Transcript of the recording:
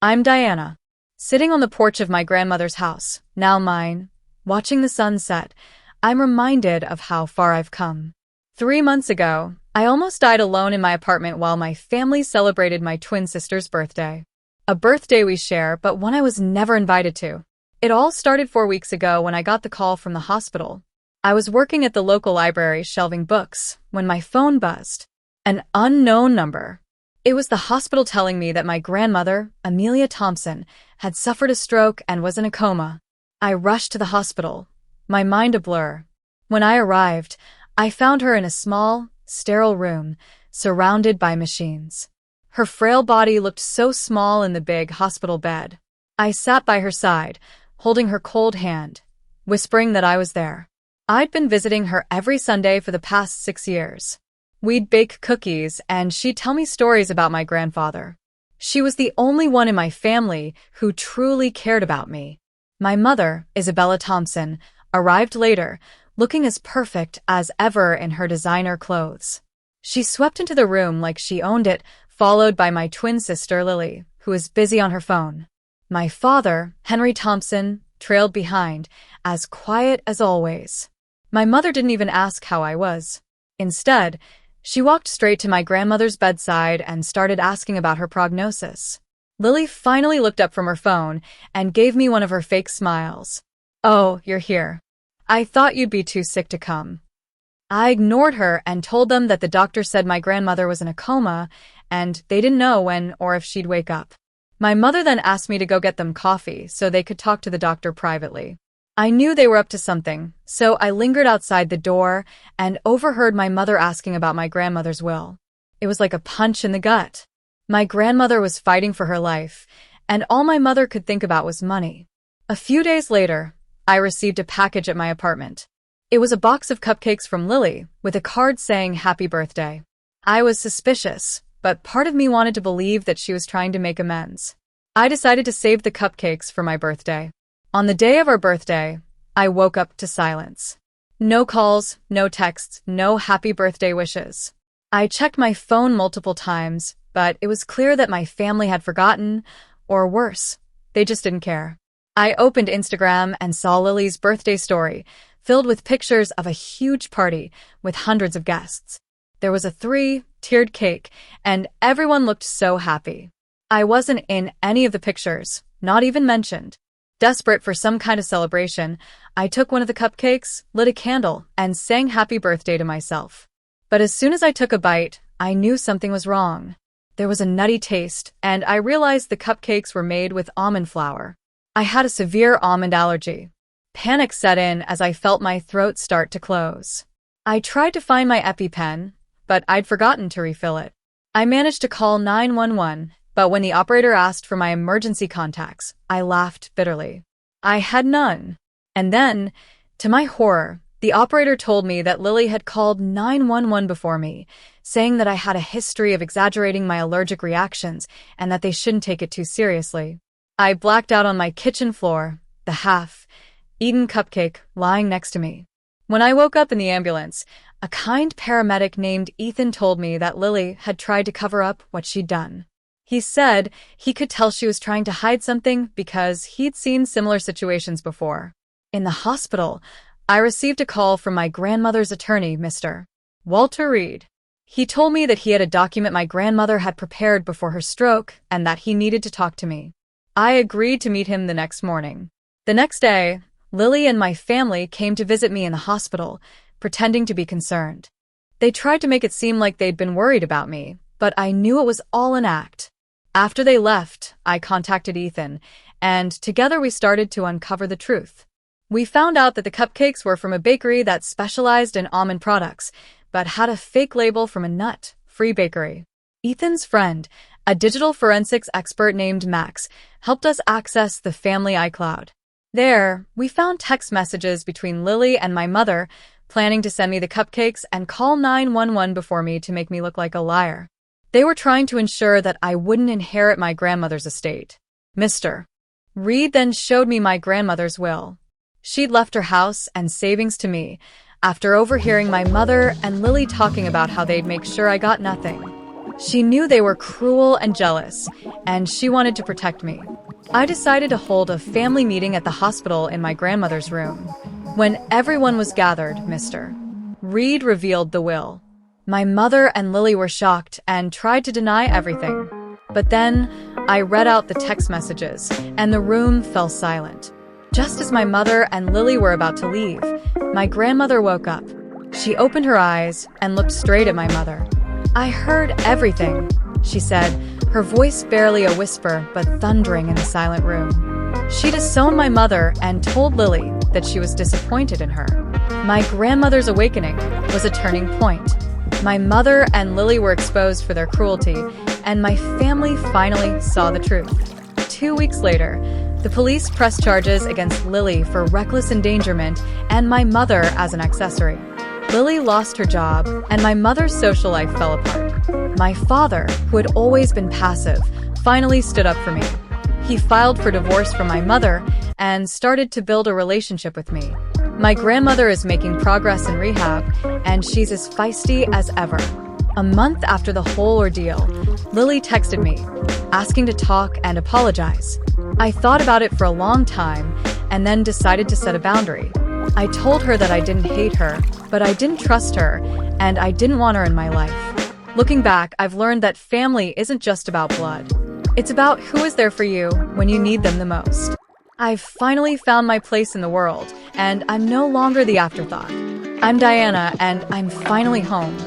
I'm Diana, sitting on the porch of my grandmother's house, now mine, watching the sun set. I'm reminded of how far I've come. 3 months ago, I almost died alone in my apartment while my family celebrated my twin sister's birthday. A birthday we share, but one I was never invited to. It all started 4 weeks ago when I got the call from the hospital. I was working at the local library shelving books when my phone buzzed. An unknown number. It was the hospital telling me that my grandmother, Amelia Thompson, had suffered a stroke and was in a coma. I rushed to the hospital, my mind a blur. When I arrived, I found her in a small, sterile room, surrounded by machines. Her frail body looked so small in the big hospital bed. I sat by her side, holding her cold hand, whispering that I was there. I'd been visiting her every Sunday for the past 6 years. We'd bake cookies, and she'd tell me stories about my grandfather. She was the only one in my family who truly cared about me. My mother, Isabella Thompson, arrived later, looking as perfect as ever in her designer clothes. She swept into the room like she owned it, followed by my twin sister, Lily, who was busy on her phone. My father, Henry Thompson, trailed behind, as quiet as always. My mother didn't even ask how I was. Instead, she walked straight to my grandmother's bedside and started asking about her prognosis. Lily finally looked up from her phone and gave me one of her fake smiles. "Oh, you're here. I thought you'd be too sick to come." I ignored her and told them that the doctor said my grandmother was in a coma and they didn't know when or if she'd wake up. My mother then asked me to go get them coffee so they could talk to the doctor privately. I knew they were up to something, so I lingered outside the door and overheard my mother asking about my grandmother's will. It was like a punch in the gut. My grandmother was fighting for her life, and all my mother could think about was money. A few days later, I received a package at my apartment. It was a box of cupcakes from Lily, with a card saying happy birthday. I was suspicious, but part of me wanted to believe that she was trying to make amends. I decided to save the cupcakes for my birthday. On the day of our birthday, I woke up to silence. No calls, no texts, no happy birthday wishes. I checked my phone multiple times, but it was clear that my family had forgotten, or worse, they just didn't care. I opened Instagram and saw Lily's birthday story, filled with pictures of a huge party with hundreds of guests. There was a 3-tiered cake, and everyone looked so happy. I wasn't in any of the pictures, not even mentioned. Desperate for some kind of celebration, I took one of the cupcakes, lit a candle, and sang happy birthday to myself. But as soon as I took a bite, I knew something was wrong. There was a nutty taste, and I realized the cupcakes were made with almond flour. I had a severe almond allergy. Panic set in as I felt my throat start to close. I tried to find my EpiPen, but I'd forgotten to refill it. I managed to call 911, but when the operator asked for my emergency contacts, I laughed bitterly. I had none. And then, to my horror, the operator told me that Lily had called 911 before me, saying that I had a history of exaggerating my allergic reactions and that they shouldn't take it too seriously. I blacked out on my kitchen floor, the half-eaten cupcake lying next to me. When I woke up in the ambulance, a kind paramedic named Ethan told me that Lily had tried to cover up what she'd done. He said he could tell she was trying to hide something because he'd seen similar situations before. In the hospital, I received a call from my grandmother's attorney, Mr. Walter Reed. He told me that he had a document my grandmother had prepared before her stroke and that he needed to talk to me. I agreed to meet him the next morning. The next day, Lily and my family came to visit me in the hospital, pretending to be concerned. They tried to make it seem like they'd been worried about me, but I knew it was all an act. After they left, I contacted Ethan, and together we started to uncover the truth. We found out that the cupcakes were from a bakery that specialized in almond products, but had a fake label from a nut-free bakery. Ethan's friend, a digital forensics expert named Max, helped us access the family iCloud. There, we found text messages between Lily and my mother, planning to send me the cupcakes and call 911 before me to make me look like a liar. They were trying to ensure that I wouldn't inherit my grandmother's estate. Mr. Reed then showed me my grandmother's will. She'd left her house and savings to me, after overhearing my mother and Lily talking about how they'd make sure I got nothing. She knew they were cruel and jealous, and she wanted to protect me. I decided to hold a family meeting at the hospital in my grandmother's room. When everyone was gathered, Mr. Reed revealed the will. My mother and Lily were shocked and tried to deny everything. But then, I read out the text messages, and the room fell silent. Just as my mother and Lily were about to leave, my grandmother woke up. She opened her eyes and looked straight at my mother. "I heard everything," she said, her voice barely a whisper but thundering in the silent room. She disowned my mother and told Lily that she was disappointed in her. My grandmother's awakening was a turning point. My mother and Lily were exposed for their cruelty, and my family finally saw the truth. 2 weeks later, the police pressed charges against Lily for reckless endangerment and my mother as an accessory. Lily lost her job, and my mother's social life fell apart. My father, who had always been passive, finally stood up for me. He filed for divorce from my mother and started to build a relationship with me. My grandmother is making progress in rehab, and she's as feisty as ever. A month after the whole ordeal, Lily texted me, asking to talk and apologize. I thought about it for a long time and then decided to set a boundary. I told her that I didn't hate her, but I didn't trust her, and I didn't want her in my life. Looking back, I've learned that family isn't just about blood. It's about who is there for you when you need them the most. I've finally found my place in the world, and I'm no longer the afterthought. I'm Diana, and I'm finally home.